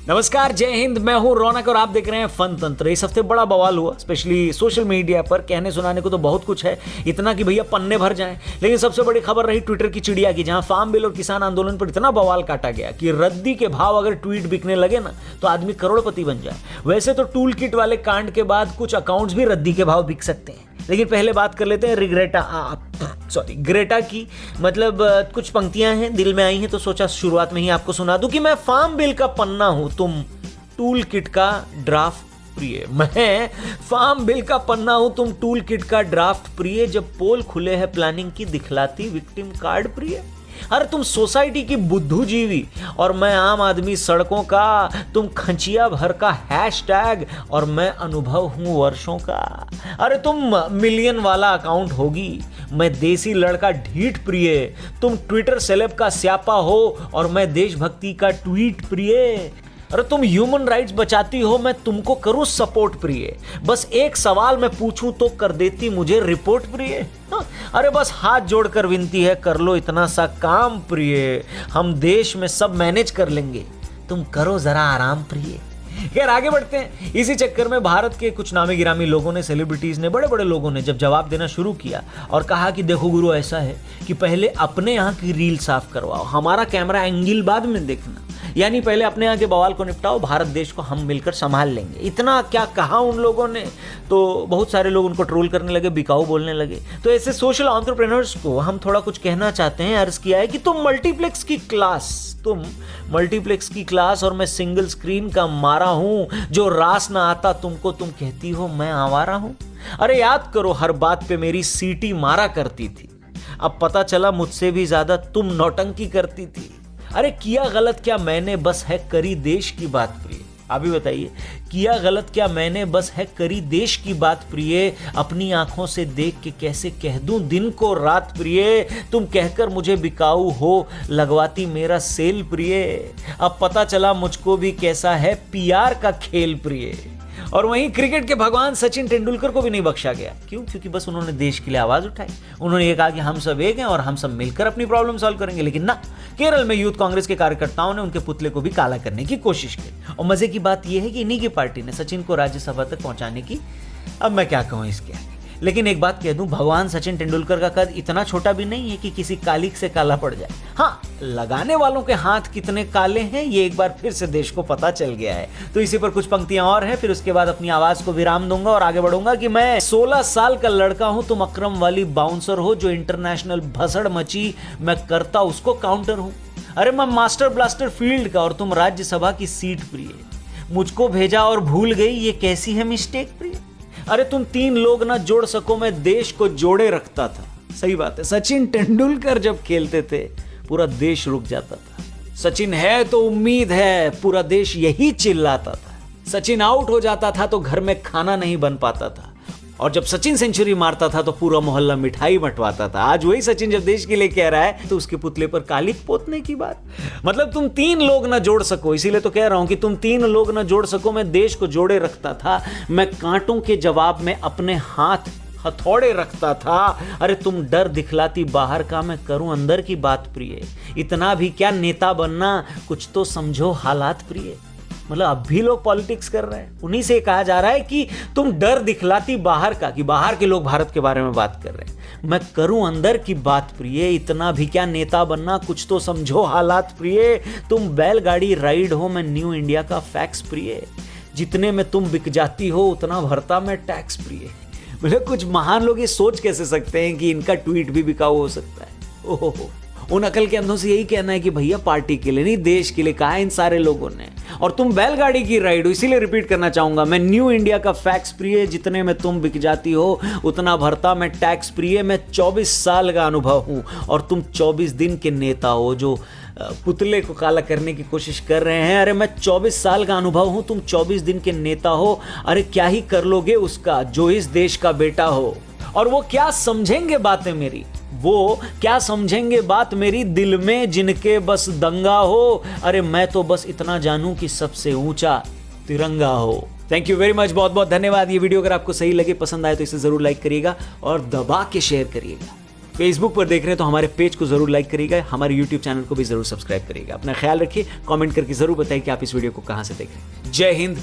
नमस्कार, जय हिंद। मैं हूं रौनक और आप देख रहे हैं फन तंत्र। इस हफ्ते बड़ा बवाल हुआ, स्पेशली सोशल मीडिया पर। कहने सुनाने को तो बहुत कुछ है, इतना कि भैया पन्ने भर जाएं। लेकिन सबसे बड़ी खबर रही ट्विटर की चिड़िया की, जहां फार्म बिल और किसान आंदोलन पर इतना बवाल काटा गया कि रद्दी के भाव अगर ट्वीट बिकने लगे ना तो आदमी करोड़पति बन जाए। वैसे तो टूल किट वाले कांड के बाद कुछ अकाउंट्स भी रद्दी के भाव बिक सकते हैं, लेकिन पहले बात कर लेते हैं ग्रेटा की। मतलब कुछ पंक्तियां हैं दिल में आई हैं, तो सोचा शुरुआत में ही आपको सुना दूं कि मैं फार्म बिल का पन्ना हूं, तुम टूल किट का ड्राफ्ट प्रिय। मैं फार्म बिल का पन्ना हूं, तुम टूल किट का ड्राफ्ट प्रिय। जब पोल खुले है प्लानिंग की, दिखलाती विक्टिम कार्ड प्रिय। अरे तुम सोसाइटी की बुद्धूजीवी और मैं आम आदमी सड़कों का, तुम खंचिया भर का हैशटैग और मैं अनुभव हूं वर्षों का। अरे तुम मिलियन वाला अकाउंट होगी, मैं देसी लड़का ढीठ प्रिय। तुम ट्विटर सेलेब का स्यापा हो और मैं देशभक्ति का ट्वीट प्रिय। अरे तुम ह्यूमन राइट्स बचाती हो, मैं तुमको करूं सपोर्ट प्रिय। बस एक सवाल मैं पूछूं तो कर देती मुझे रिपोर्ट प्रिय। अरे बस हाथ जोड़कर विनती है, कर लो इतना सा काम प्रिय। हम देश में सब मैनेज कर लेंगे, तुम करो जरा आराम प्रिय। खैर आगे बढ़ते हैं। इसी चक्कर में भारत के कुछ नामी गिरामी लोगों ने, सेलिब्रिटीज ने, बड़े बड़े लोगों ने जब जवाब देना शुरू किया और कहा कि देखो गुरु, ऐसा है कि पहले अपने यहाँ की रील साफ करवाओ, हमारा कैमरा एंगल बाद में देखना। यानी पहले अपने यहाँ के बवाल को निपटाओ, भारत देश को हम मिलकर संभाल लेंगे। इतना क्या कहा उन लोगों ने, तो बहुत सारे लोग उनको ट्रोल करने लगे, बिकाऊ बोलने लगे। तो ऐसे सोशल एंटरप्रेन्योर्स को हम थोड़ा कुछ कहना चाहते हैं। अर्ज किया है कि तुम मल्टीप्लेक्स की क्लास और मैं सिंगल स्क्रीन का मारा हूं। जो रास ना आता तुमको, तुम कहती हो मैं आवारा हूं। अरे याद करो, हर बात पे मेरी सीटी मारा करती थी, अब पता चला मुझसे भी ज्यादा तुम नौटंकी करती थी। अरे किया गलत क्या मैंने, बस है करी देश की बात प्रिय। अभी बताइए, किया गलत क्या मैंने, बस है करी देश की बात प्रिय। अपनी आंखों से देख के कैसे कह दूं दिन को रात प्रिय। तुम कहकर मुझे बिकाऊ हो, लगवाती मेरा सेल प्रिय। अब पता चला मुझको भी कैसा है पीआर का खेल प्रिय। और वहीं क्रिकेट के भगवान सचिन तेंदुलकर को भी नहीं बख्शा गया। क्यों? क्योंकि बस उन्होंने देश के लिए आवाज उठाई। उन्होंने ये कहा कि हम सब एक हैं और हम सब मिलकर अपनी प्रॉब्लम सॉल्व करेंगे। लेकिन ना, केरल में यूथ कांग्रेस के कार्यकर्ताओं ने उनके पुतले को भी काला करने की कोशिश की। और मजे की बात यह है कि इन्हीं की पार्टी ने सचिन को राज्यसभा तक पहुंचाने की, अब मैं क्या कहूं इसके आगे। लेकिन एक बात कह दूं, भगवान सचिन तेंदुलकर का कद इतना छोटा भी नहीं है कि किसी कालिक से काला पड़ जाए। हाँ, लगाने वालों के हाथ कितने काले हैं ये एक बार फिर से देश को पता चल गया है। तो इसी पर कुछ पंक्तियां और हैं, फिर उसके बाद अपनी आवाज को विराम दूंगा और आगे बढ़ूंगा कि मैं 16 साल का लड़का हूं, तुम अक्रम वाली बाउंसर हो। जो इंटरनेशनल भसड़ मची मैं करता उसको काउंटर हूं। अरे मैं मास्टर ब्लास्टर फील्ड का और तुम राज्यसभा की सीट प्रिय। मुझको भेजा और भूल गई, ये कैसी है मिस्टेक प्रिय। अरे तुम 3 लोग ना जोड़ सको, मैं देश को जोड़े रखता था। सही बात है, सचिन तेंदुलकर जब खेलते थे पूरा देश रुक जाता था। सचिन है तो उम्मीद है, पूरा देश यही चिल्लाता था। सचिन आउट हो जाता था तो घर में खाना नहीं बन पाता था। और जब सचिन सेंचुरी मारता था तो पूरा मोहल्ला मिठाई बंटवाता था। आज वही सचिन जब देश के लिए कह रहा है तो उसके पुतले पर कालिक पोतने की बात। मतलब तुम 3 लोग ना जोड़ सको, इसीलिए तो कह रहा हूं कि तुम 3 लोग ना जोड़ सको, मैं देश को जोड़े रखता था। मैं कांटों के जवाब में अपने हाथ हथौड़े रखता था। अरे तुम डर दिखलाती बाहर का, मैं करूं अंदर की बात प्रिय। इतना भी क्या नेता बनना, कुछ तो समझो हालात प्रिय। मतलब अब भी लोग पॉलिटिक्स कर रहे हैं। उन्हीं से कहा जा रहा है कि तुम डर दिखलाती बाहर का, कि बाहर के लोग भारत के बारे में बात कर रहे हैं। मैं करूं अंदर की बात प्रिय। इतना भी क्या नेता बनना, कुछ तो समझो हालात प्रिय। तुम बैलगाड़ी राइड हो, मैं न्यू इंडिया का फैक्स प्रिय। जितने में तुम बिक जाती हो उतना भरता मैं टैक्स प्रिय। मतलब कुछ महान लोग ये सोच कैसे सकते हैं कि इनका ट्वीट भी बिकाऊ हो सकता है। ओहो, उन अकल के अंधों से यही कहना है कि भैया पार्टी के लिए नहीं, देश के लिए कहा है इन सारे लोगों ने। और तुम बैलगाड़ी की राइड हो, इसीलिए रिपीट करना चाहूंगा, मैं न्यू इंडिया का फैक्स प्रिय। जितने में तुम बिक जाती हो उतना भरता मैं टैक्स प्रिय। मैं 24 साल का अनुभव हूं और तुम 24 दिन के नेता हो जो पुतले को काला करने की कोशिश कर रहे हैं। अरे मैं 24 साल का अनुभव हूं, तुम 24 दिन के नेता हो। अरे क्या ही कर लोगे उसका जो इस देश का बेटा हो। और वो क्या समझेंगे बातें मेरी, वो क्या समझेंगे बात मेरी, दिल में जिनके बस दंगा हो। अरे मैं तो बस इतना जानूं कि सबसे ऊंचा तिरंगा हो। थैंक यू वेरी मच, बहुत बहुत धन्यवाद। ये वीडियो अगर आपको सही लगे, पसंद आए तो इसे जरूर लाइक करिएगा और दबा के शेयर करिएगा। फेसबुक पर देख रहे हैं तो हमारे पेज को जरूर लाइक करिएगा, हमारे यूट्यूब चैनल को भी जरूर सब्सक्राइब करिएगा। अपना ख्याल रखिए, कमेंट करके जरूर बताइए कि आप इस वीडियो को कहां से देख रहे हैं। जय हिंद।